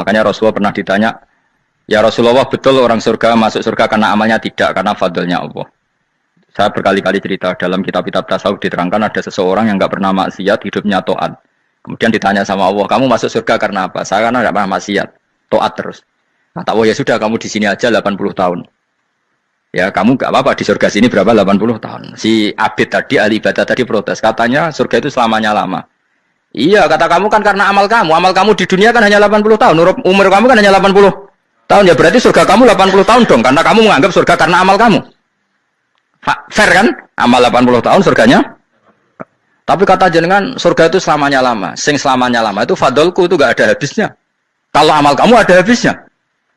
Makanya Rasulullah pernah ditanya, ya Rasulullah betul orang surga masuk surga karena amalnya, tidak, karena fadlnya Allah. Saya berkali-kali cerita dalam kitab-kitab tasawuf diterangkan ada seseorang yang nggak pernah maksiat, hidupnya taat. Kemudian ditanya sama Allah, kamu masuk surga karena apa? Saya karena nggak pernah maksiat, taat terus. Kata Allah, ya sudah kamu di sini aja 80 tahun. Ya kamu nggak apa-apa di surga sini berapa 80 tahun. Si Abid tadi, ahli ibadah tadi protes, katanya surga itu selamanya lama. Iya, kata kamu kan karena amal kamu di dunia kan hanya 80 tahun, umur kamu kan hanya 80 tahun, ya berarti surga kamu 80 tahun dong, karena kamu menganggap surga karena amal kamu. Fair kan? Amal 80 tahun surganya. Tapi kata jenengan surga itu selamanya lama. Sing selamanya lama itu fadolku itu gak ada habisnya. Kalau amal kamu ada habisnya.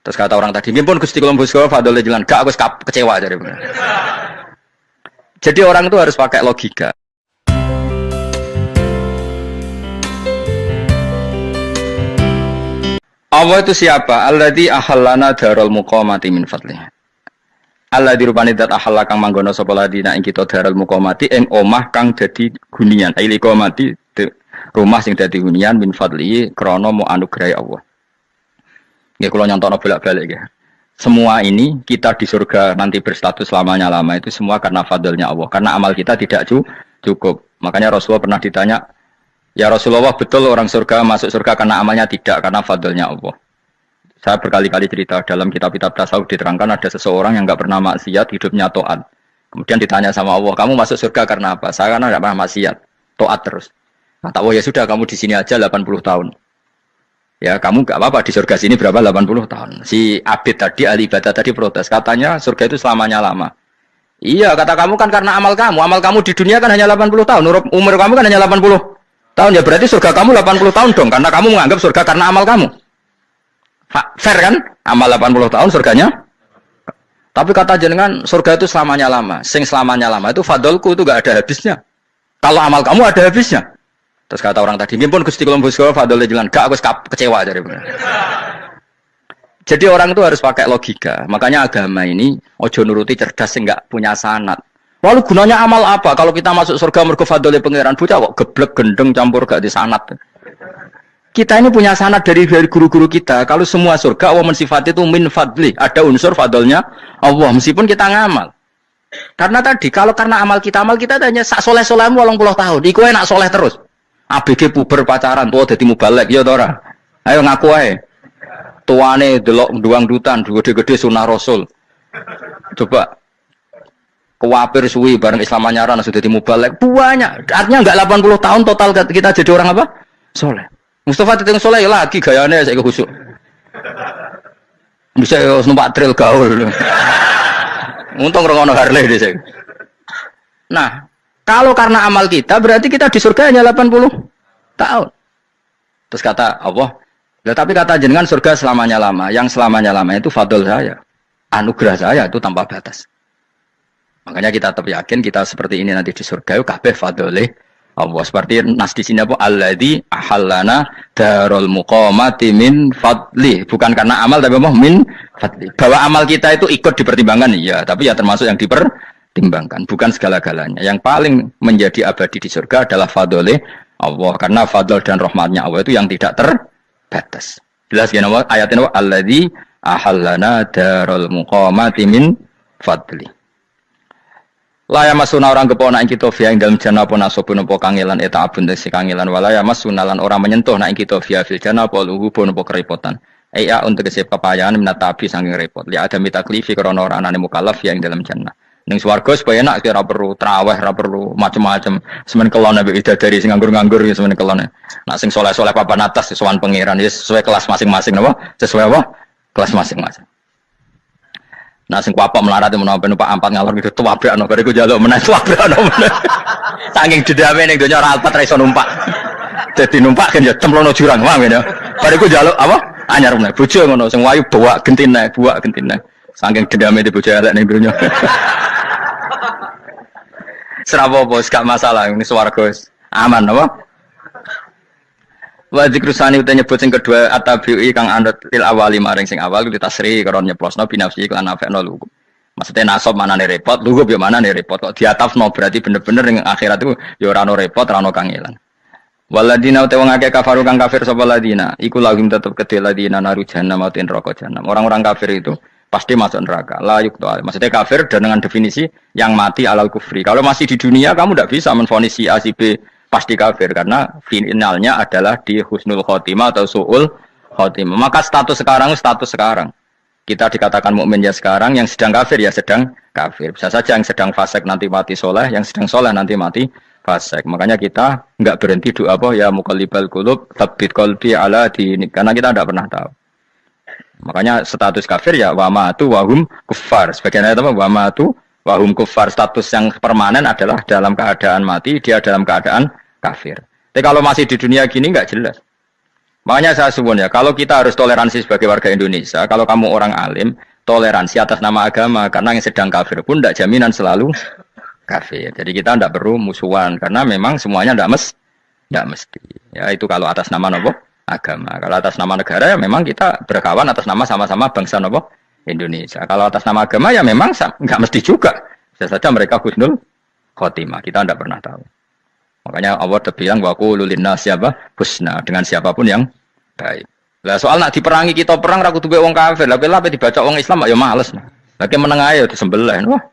Terus kata orang tadi, "Mimpun Gusti kula mbuswa fadole jalan." Gak, aku kecewa jadi. Jadi orang itu harus pakai logika. Allah itu siapa? Alladzi ahallana darul muqamati min fadlihi. Allah dirupani dat ahalla kang manggono sapa ladina ing kita daral muqamati ing omah kang dadi hunian. Aili qamati rumah sing dadi hunian min fadli krana mu anugrahe Allah. Nggih kula nyontokno bolak-balik nggih. Semua ini kita di surga nanti berstatus lamanya lama itu semua karena fadlnya Allah. Karena amal kita tidak cukup. Makanya Rasulullah pernah ditanya, "Ya Rasulullah betul orang surga masuk surga karena amalnya, tidak, karena fadlnya Allah." Saya berkali-kali cerita dalam kitab-kitab tasawuf diterangkan ada seseorang yang nggak pernah maksiat, hidupnya taat. Kemudian ditanya sama Allah, kamu masuk surga karena apa? Saya karena nggak pernah maksiat, taat terus. Kata Allah, ya sudah kamu di sini aja 80 tahun. Ya kamu nggak apa-apa di surga sini berapa 80 tahun. Si Abid tadi, ahli ibadah tadi protes, katanya surga itu selamanya lama. Iya, kata kamu kan karena amal kamu di dunia kan hanya 80 tahun, umur kamu kan hanya 80 tahun, ya berarti surga kamu 80 tahun dong, karena kamu menganggap surga karena amal kamu. Fair kan? Amal 80 tahun surganya. Tapi kata jenengan surga itu selamanya lama. Sing selamanya lama itu fadolku itu gak ada habisnya. Kalau amal kamu ada habisnya. Terus kata orang tadi, "Mimpun Gusti kula mbuswa fadole jalan." Gak, aku kecewa jadi. Jadi orang itu harus pakai logika. Makanya agama ini ojo nuruti cerdas sing gak punya sanad. Lalu gunanya amal apa? Kalau kita masuk surga mergo fadole pangeran, bocah kok geblek gendeng campur gak di sanad. Kita ini punya sanad dari guru-guru kita. Kalau semua surga Allah mensifati itu min fadli, ada unsur fadlnya Allah meskipun kita ngamal. Karena tadi kalau karena amal kita hanya sak soleh-solehmu 80 tahun. Iku enak soleh terus. ABG puber pacaran tua dadi mubalek ya to ora. Ayo ngaku ae. Tuane delok duang-dutan gede-gede sunah Rasul. Coba kuwapir suwi bareng Islam anyaran sudah dadi mubalek. Banyak. Artinya enggak 80 tahun total kita jadi orang apa? Soleh. Mustafa Titing Soleh lagi gayanya saya khusyuk. Bisa numpak trail gaul. Untung rengono Harley deh saya. Nah, kalau karena amal kita berarti kita di surga hanya 80 tahun. Terus kata Allah, tapi kata jenengan surga selamanya lama. Yang selamanya lama itu fadl saya. Anugerah saya itu tanpa batas. Makanya kita tetap yakin kita seperti ini nanti di surga itu kabeh fadlih Allah. Seperti nas di sini apa? Alladzi ahallana darul muqamati min fadli. Bukan karena amal tapi apa? Min fadli. Bahwa amal kita itu ikut dipertimbangkan, ya, tapi ya termasuk yang dipertimbangkan, bukan segala-galanya. Yang paling menjadi abadi di surga adalah fadlih Allah, karena fadl dan rahmatnya Allah itu yang tidak terbatas. Jelas kan ayatnya apa? Alladzi ahallana darul muqamati min fadli. Laya masuna orang kepona ing kita via ing dalam jannah apa nasobun apa kangelan eta abun si kangelan walaya masuna lan orang menyentuh nak ing kita via fil jannah apa luhubun apa kerepotan. Iya untuk kesep kepayahan minatabi saking repot. Li ada mitaklifi krana ora anane mukallaf via ing dalam jannah. Ning swarga supaya enak ora perlu traweh, ora perlu macam-macam. Semen kelon ambek idadari sing nganggur-nganggur ya semen kelon. Nak sing soleh-soleh papan atas sowan pangeran ya sesuai kelas masing-masing napa? Sesuai apa? Kelas masing-masing. Nah sing kuapok melarat menawa numpak ampat ngalor gitu tuwabrakno bariku njaluk meneh tuwabrakno meneh. Saking dedame ning donya ora alpat ra iso numpak. Dadi numpak kan ya cemplungno jurang, paham ya. Bariku njaluk apa? Anyar meneh. Bojo ngono sing wayu buak gentine. Saking dedame di bojo elek ning donya. Serapo bos gak masalah ini swarga aman apa? Wa dzikrusani uta nyebut sing kedua atabi'i kang anut til awali maring sing awal ditasri karo nyeplosno binafsi lan afekno lugu. Maksudnya nasab manane repot, lugu yo manane repot. Kok diatafno berarti bener-bener ning akhirat itu ya ora ono repot, ora ono kangelan. Waladina uta wong akeh kafaru kang kafir sapa ladina, iku lahum tetep kedhe ladina naru jahannam matin neraka jahanam. Orang-orang kafir itu pasti masuk neraka. La yuqta. Maksudnya kafir dan dengan definisi yang mati alal kufri. Kalau masih di dunia kamu tidak bisa menvonis si A si B pasti kafir karena finalnya adalah di husnul khotimah atau suul khotimah. Maka status sekarang. Kita dikatakan mukmin ya sekarang, yang sedang kafir ya sedang kafir. Bisa saja yang sedang fasik nanti mati soleh, yang sedang soleh nanti mati fasik. Makanya kita enggak berhenti doa apa ya muqallibal qulub tsabbit qalbi ala dinik, karena kita tidak pernah tahu. Makanya status kafir ya wa matu wa hum kuffar. Sebagian ayat apa wa matu wa hum kuffar, status yang permanen adalah dalam keadaan mati, dia dalam keadaan kafir. Tapi kalau masih di dunia gini enggak jelas. Makanya saya suwun ya, kalau kita harus toleransi sebagai warga Indonesia, kalau kamu orang alim, toleransi atas nama agama, karena yang sedang kafir pun tidak jaminan selalu kafir. Jadi kita tidak perlu musuhan, karena memang semuanya tidak mesti. Ya itu kalau atas nama nopo agama. Kalau atas nama negara ya memang kita berkawan atas nama sama-sama bangsa nopo Indonesia. Kalau atas nama agama ya memang nggak mesti juga. Bisa saja mereka husnul khotimah. Kita tidak pernah tahu. Makanya Allah terbilang wa qulu linnas siapa husna, dengan siapapun yang baik. Lah soal nak diperangi kita perang ra kudu wong kafir. Lah dibaca wong Islam ya males. Lagi meneng ae disembelih. Wah.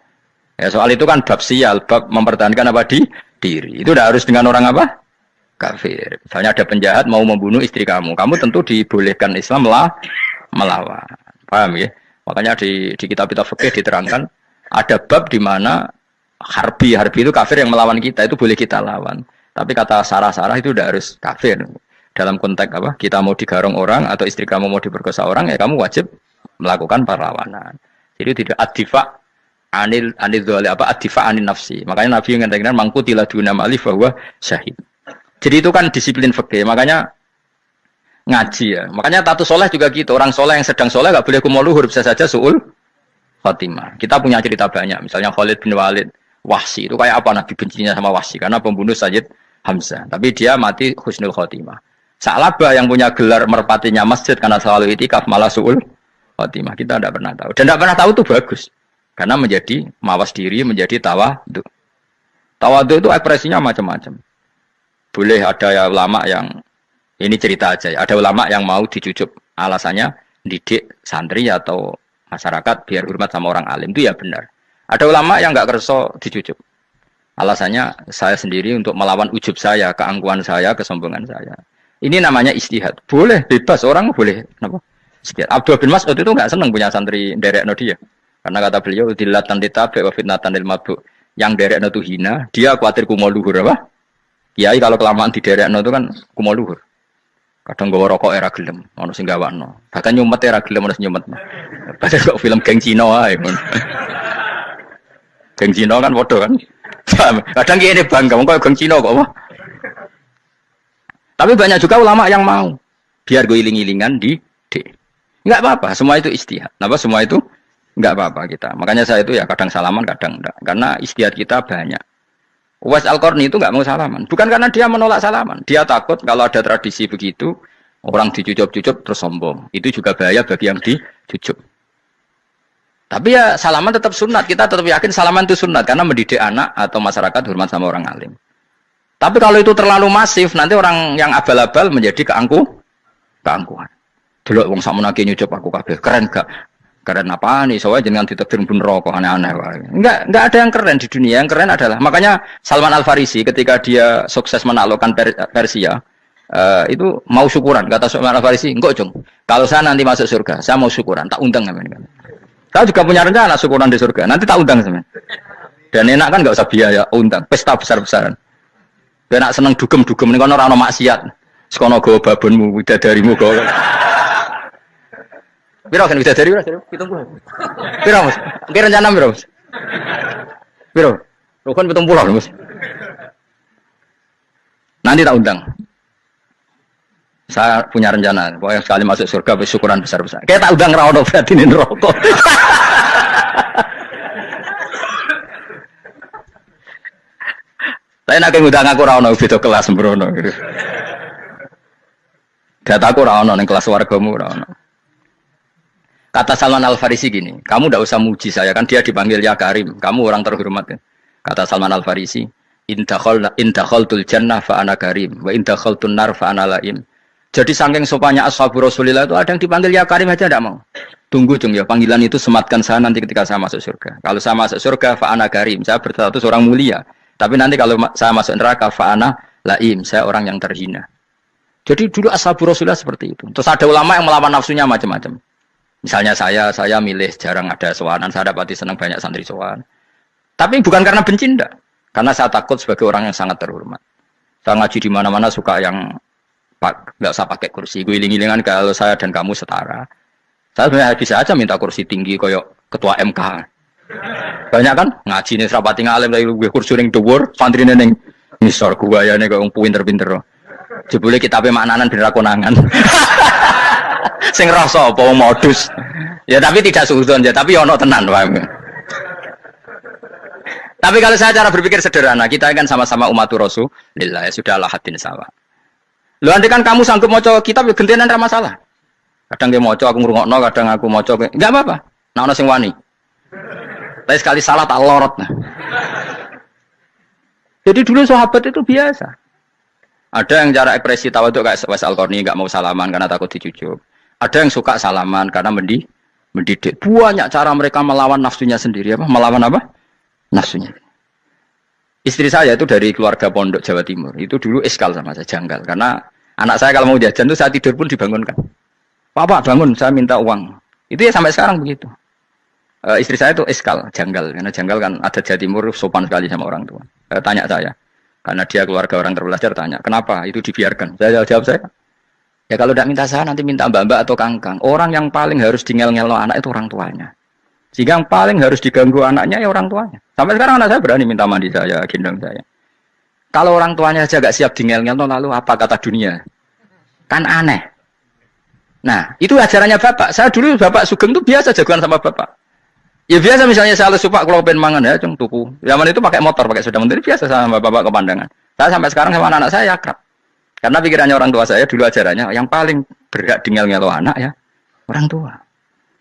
Ya soal itu kan bab sial, bab mempertahankan apa diri. Itu udah harus dengan orang apa? Kafir. Misalnya ada penjahat mau membunuh istri kamu tentu dibolehkan Islam melawan. Paham ya? Makanya di kitab-kitab fikih diterangkan ada bab di mana harbi itu kafir yang melawan kita, itu boleh kita lawan. Tapi kata sarah-sarah itu udah harus kafir. Dalam konteks apa? Kita mau digarong orang atau istri kamu mau diperkosa orang, ya kamu wajib melakukan perlawanan. Jadi tidak adifa anil dzali apa adifa anin nafsi. Makanya Nabi yang mengatakan mangkutila duna ma'alif bahwa syahid. Jadi itu kan disiplin fikih. Makanya ngaji ya. Makanya tatus soleh juga gitu. Orang soleh yang sedang soleh nggak boleh kumul luhur, bisa saja suul khotimah. Kita punya cerita banyak. Misalnya Khalid bin Walid, Wahsi itu kayak apa Nabi bencinya sama Wahsi karena pembunuh Sayyid Hamzah. Tapi dia mati husnul khotimah. Sa'labah yang punya gelar merpatinya masjid karena selalu itikaf malah suul khotimah. Kita tidak pernah tahu. Dan tidak pernah tahu itu bagus. Karena menjadi mawas diri, menjadi tawadhu. Tawadhu itu ekspresinya macam-macam. Boleh ada ya ulama yang ini cerita aja ya. Ada ulama yang mau dicucuk. Alasannya didik santri atau masyarakat biar hormat sama orang alim, itu ya benar. Ada ulama yang nggak kerso dicucuk. Alasannya saya sendiri untuk melawan ujub saya, keangkuhan saya, kesombongan saya. Ini namanya istihad. Boleh, bebas, orang boleh. Kenapa? Istihad. Abdul bin Mas'ud itu nggak senang punya santri derekno dia. Karena kata beliau, dilatan ditabe wa fitnatan lil mabuk. Yang derekno itu hina, dia khawatir kumul luhur apa? Kiai kalau kelamaan di derekno itu kan kumul luhur. Kadang gawa rokok era gelem, ono sing gawakno. Bahkan nyumet era gelem ono sing nyumet. Padahal kok film geng Cina ae. Geng Cina kan bodoh kan. Kadang gini bangga, kok geng Cina kok apa? Tapi banyak juga ulama yang mau. Biar gue iling-ilingan di D. Enggak apa-apa, semua itu istihad. Kenapa semua itu enggak apa-apa kita. Makanya saya itu ya kadang salaman, kadang enggak. Karena istihad kita banyak. Uwais Al-Qarni itu enggak mau salaman. Bukan karena dia menolak salaman. Dia takut kalau ada tradisi begitu, orang dicucup-cucup terus sombong. Itu juga bahaya bagi yang dicucup. Tapi ya salaman tetap sunat. Kita tetap yakin salaman itu sunat karena mendidik anak atau masyarakat hormat sama orang alim. Tapi kalau itu terlalu masif, nanti orang yang abal-abal menjadi keangkuhan. Delok wong sakmono iki nyucup aku kabeh. Keren gak? Keren apa nih? Soalnya jangan ditebir pun rokok aneh-aneh. Enggak ada yang keren di dunia. Yang keren adalah makanya Salman Al Farisi ketika dia sukses menaklukkan Persia, itu mau syukuran. Kata Salman Al Farisi, enggak Jong. Kalau saya nanti masuk surga, saya mau syukuran. Tak undang namanya. Saya juga punya rencana syukuran di surga. Nanti tak undang sebenarnya. Dan enak kan nggak usah biaya, undang. Pesta besar-besaran. Dan enak seneng dugem-dugem ini kan orang maksiat. Sekono go babonmu, bidadarimu go. Piro kan bidadari ora? Pitung puluh. Piro Mas? Oke rencana piro Mas? Piro? Rukun 70 Mas. Nanti tak undang. Saya punya rencana, pokoknya sekali masuk surga bersyukuran besar-besar. Kayak tak udang rawon berarti ini rokok. Saya nak ngundang aku rawon beda kelas sembrono. Dataku rawon yang kelas wargamu rawon. Kata Salman Al Farisi gini, kamu tidak usah muji saya kan dia dipanggil ya Karim, kamu orang terhormat. Ya. Kata Salman Al Farisi, Indakhaltul jannah fa ana karim wa indakhaltun nar fa ana laim. Jadi saking sopannya ashabu Rasulillah itu ada yang dipanggil ya karim aja tidak mau. Tunggu cung ya, panggilan itu sematkan saya nanti ketika saya masuk surga. Kalau saya masuk surga fa ana karim, saya berstatus orang mulia. Tapi nanti kalau saya masuk neraka fa ana laim, saya orang yang terhina. Jadi dulu ashabu Rasulillah seperti itu. Terus ada ulama yang melawan nafsunya macam-macam. Misalnya saya milih jarang ada sowanan, saya dapati senang banyak santri sowan. Tapi bukan karena benci enggak. Karena saya takut sebagai orang yang sangat terhormat. Saya ngaji di mana-mana suka yang nggak usah pakai kursi, gue iling-ilingan kalau saya dan kamu setara. Saya sebenarnya bisa aja minta kursi tinggi koyok ketua MK. Banyak kan ngaji nih serapati ngalim dari gue kursi ring dhuwur, santri neng misor gue ya nih kok pinter-pinter. Jebule kitabe maknanan bener konangan. Sing rasa apa modus. Ya tapi tidak suudzon ya, tapi ono tenan paham. Tapi kalau saya cara berpikir sederhana, kita kan sama-sama umatur Rasulillah, ya sudahlah hadin sawa. Lu nanti kan kamu sanggup moco kitab ya gentenan ra masalah. Kadang dia moco aku ngrungokno, kadang aku moco enggak apa-apa. Nek ana sing wani. Tapi sekali salah tak lorot nah. Jadi dulu sahabat itu biasa. Ada yang cara ekspresi tawadhu kayak Wes Al-Qarni enggak mau salaman karena takut dicucuk. Ada yang suka salaman karena mendidik. Banyak cara mereka melawan nafsunya sendiri apa? Melawan apa? Nafsunya. Istri saya itu dari keluarga pondok Jawa Timur. Itu dulu eskal sama saya, janggal. Karena anak saya kalau mau jajan itu saat tidur pun dibangunkan. Papa bangun, saya minta uang. Itu ya sampai sekarang begitu. Istri saya itu eskal, janggal. Karena janggal kan ada Jawa Timur sopan sekali sama orang tua. Tanya saya. Karena dia keluarga orang terpelajar, tanya. Kenapa itu dibiarkan? Saya jawab saya. Ya kalau tidak minta saya, nanti minta mbak-mbak atau kangkang. Orang yang paling harus dingel-ngelo anak itu orang tuanya. Jika yang paling harus diganggu anaknya ya orang tuanya. Sampai sekarang anak saya berani minta mandi saya, gendong saya. Kalau orang tuanya saja gak siap dingel-ngel, lalu apa kata dunia? Kan aneh. Nah, itu ajarannya bapak. Saya dulu bapak Sugeng itu biasa jagoan sama bapak. Ya biasa misalnya saya lesu pak kalau pengen mangan ya, cung tuku. Zaman itu pakai motor, pakai sepeda motor, biasa sama bapak kepandangan. Saya sampai sekarang sama anak-anak saya akrab. Karena pikirannya orang tua saya dulu ajarannya yang paling berhak dingel-ngelo anak ya orang tua.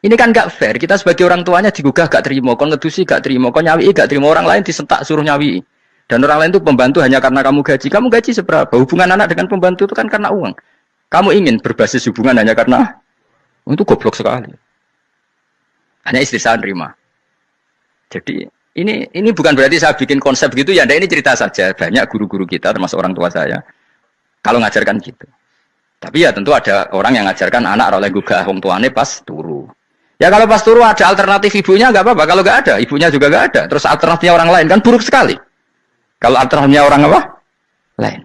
Ini kan gak fair, kita sebagai orang tuanya digugah gak terima, kon ngedusi gak terima, kon nyawi gak terima, orang lain disentak suruh nyawi. Dan orang lain itu pembantu hanya karena kamu gaji seberapa? Hubungan anak dengan pembantu itu kan karena uang. Kamu ingin berbasis hubungan hanya karena itu goblok sekali. Hanya istri saya nerima. Jadi ini bukan berarti saya bikin konsep gitu ya, ini cerita saja. Banyak guru-guru kita termasuk orang tua saya kalau ngajarkan gitu. Tapi ya tentu ada orang yang ngajarkan anak oleh gugah wong tuane pas turu. Ya kalau pas turu ada alternatif ibunya nggak apa-apa. Kalau nggak ada, ibunya juga nggak ada. Terus alternatifnya orang lain kan buruk sekali. Kalau alternatifnya orang apa? Lain.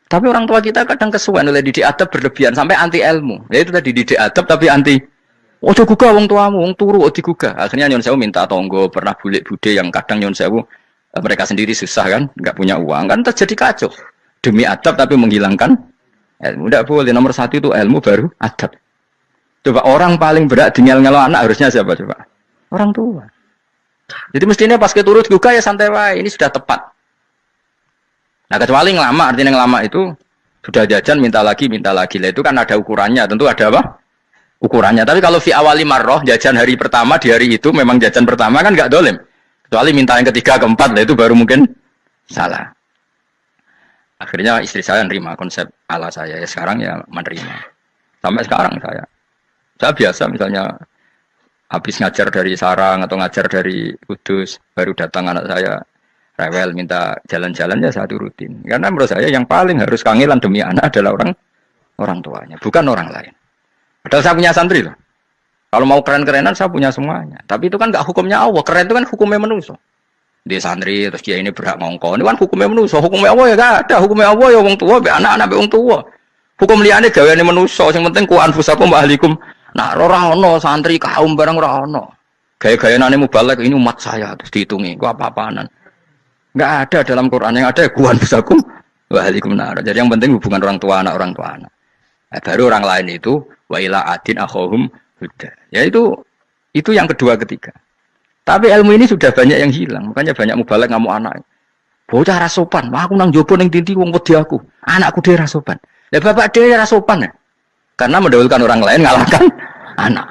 Tapi orang tua kita kadang kesuwen oleh didik adab berlebihan sampai anti ilmu. Ya itu tadi didik adab tapi anti. Ojo gugah wong tuamu, wong turu ojo digugah. Akhirnya nyon sewu minta tonggo, pernah bulik bude yang kadang nyon sewu mereka sendiri susah kan, nggak punya uang kan terjadi kacau. Demi adab tapi menghilangkan ilmu. Tidak boleh, nomor satu itu ilmu baru adab. Coba orang paling berat dingel-ngelo anak harusnya siapa coba? Orang tua. Jadi mestinya pas keturut juga ya santai wae, ini sudah tepat. Nah kecuali ngelama, artinya ngelama itu sudah jajan minta lagi. Lah itu kan ada ukurannya, tentu ada apa? Ukurannya. Tapi kalau fi awali marroh jajan hari pertama di hari itu memang jajan pertama kan nggak dolim. Kecuali minta yang ketiga keempat, lah itu baru mungkin salah. Akhirnya istri saya nerima konsep ala saya ya sekarang ya menerima. Sampai sekarang saya biasa misalnya habis ngajar dari Sarang atau ngajar dari Kudus baru datang anak saya rewel minta jalan-jalan ya saya turutin. Karena menurut saya yang paling harus kangelan demi anak adalah orang tuanya, bukan orang lain. Padahal saya punya santri loh. Kalau mau keren-kerenan saya punya semuanya. Tapi itu kan nggak hukumnya Allah. Keren itu kan hukumnya manusia. Dia santri terus dia ini berhak ngongkon. Ini kan hukumnya manusia. Hukumnya Allah ya gak ada. Hukumnya Allah ya wong tua, be anak-anak be wong tua. Hukum liyane gaweane manusia. Yang penting ku anfusakum wa ahlikum. Nah, ora ono santri kaum barang ora ono. Gaya-gayaane mubalek ini umat saya terus dihitungi. Ku apa-apaanan. Enggak ada dalam Quran yang ada ku anfusakum wa ahlikum nar. Jadi yang penting hubungan orang tua anak. Nah, baru orang lain itu wa ila adin akhahum huda. Ya itu yang kedua ketiga. Tapi ilmu ini sudah banyak yang hilang. Makanya banyak mubalek ngamuk anak. Bocah ra sopan. Wah, aku nang jopo ning tinti wong wedi aku. Anakku dhewe ra sopan. Lah bapak dhewe ra sopan ya. Karena mendahulukan orang lain ngalahkan anak.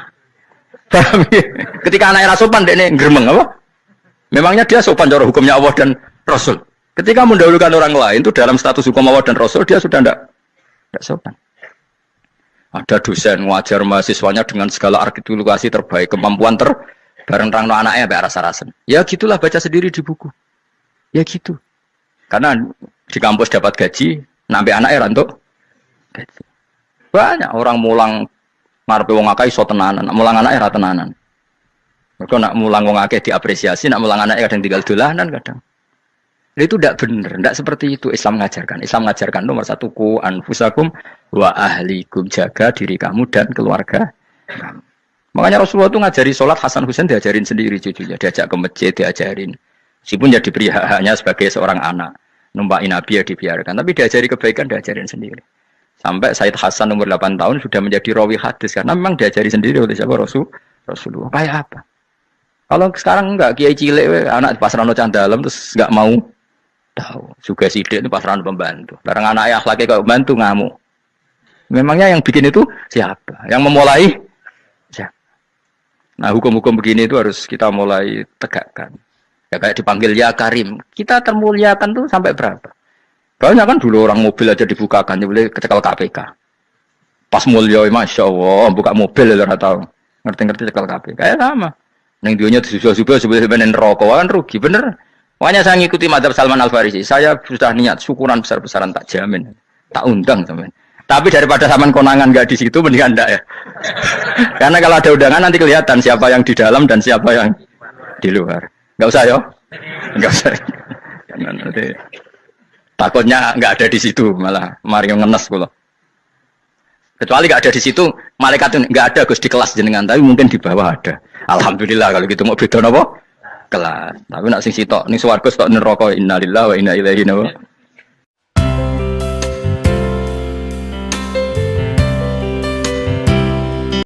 Ketika anaknya ra sopan dekne gremeng apa? Memangnya dia sopan cara hukumnya Allah dan Rasul. Ketika mendahulukan orang lain itu dalam status hukum Allah dan Rasul dia sudah tidak sopan. Ada dosen ngajar mahasiswanya dengan segala artikulasi terbaik, kemampuan bareng terang anaknya sampai rasa-rasen. Ya gitulah baca sendiri di buku. Ya gitu. Karena di kampus dapat gaji, nampi anaknya rantuk gaji. Banyak orang mulang ngarepe wong akeh iso tenanan, mulang anaknya ra tenanan. Mergo nak mulang wong akeh diapresiasi, nak mulang anaknya kadang tinggal dolanan kadang. Itu tidak benar, tidak seperti itu Islam mengajarkan. Islam mengajarkan nomor satu ku anfusakum wa ahlikum, jaga diri kamu dan keluarga kamu. Makanya Rasulullah itu ngajari sholat Hasan Husain diajarin sendiri cucunya, diajak ke masjid diajarin. Meskipun ya diberi hak-haknya sebagai seorang anak, numpakin Nabi ya dibiarkan, tapi diajari kebaikan diajarin sendiri. Sampai Said Hasan umur 8 tahun sudah menjadi rawi hadis karena memang diajari sendiri oleh siapa Rasulullah. Kayak apa? Kalau sekarang enggak kiai cilik anak pasrano candalem terus enggak mau tahu. Juga sidik itu pasrano pembantu. Barang anaknya akhlaknya kayak pembantu ngamuk. Memangnya yang bikin itu siapa? Yang memulai siapa? Nah, hukum-hukum begini itu harus kita mulai tegakkan. Ya kayak dipanggil ya Karim. Kita termuliakan tuh sampai berapa? Banyak kan dulu orang mobil aja dibukakan, boleh kecekal KPK. Pas mulia, masya Allah, buka mobil ya tahu. Ngerti-ngerti cekal KPK. Kayak sama. Neng dionya disusul-susul sebenarnya rokok kan rugi bener. Makanya saya ngikuti madzhab Salman Al Farisi. Saya sudah niat syukuran besar-besaran tak jamin, tak undang teman. Tapi daripada zaman konangan nggak di situ, mendingan enggak ya. Karena kalau ada undangan nanti kelihatan siapa yang di dalam dan siapa yang di luar. Nggak usah yo, nggak usah. Karena nanti takutnya nggak ada di situ malah mari ngenes pula. Kecuali nggak ada di situ, malaikat itu nggak ada Gus di kelas jenengan, tapi mungkin di bawah ada. Alhamdulillah kalau gitu mau beda apa? Kelas. Tapi nak sing sitok ning swarga kok neraka innalillahi wa inna ilaihi raji'un.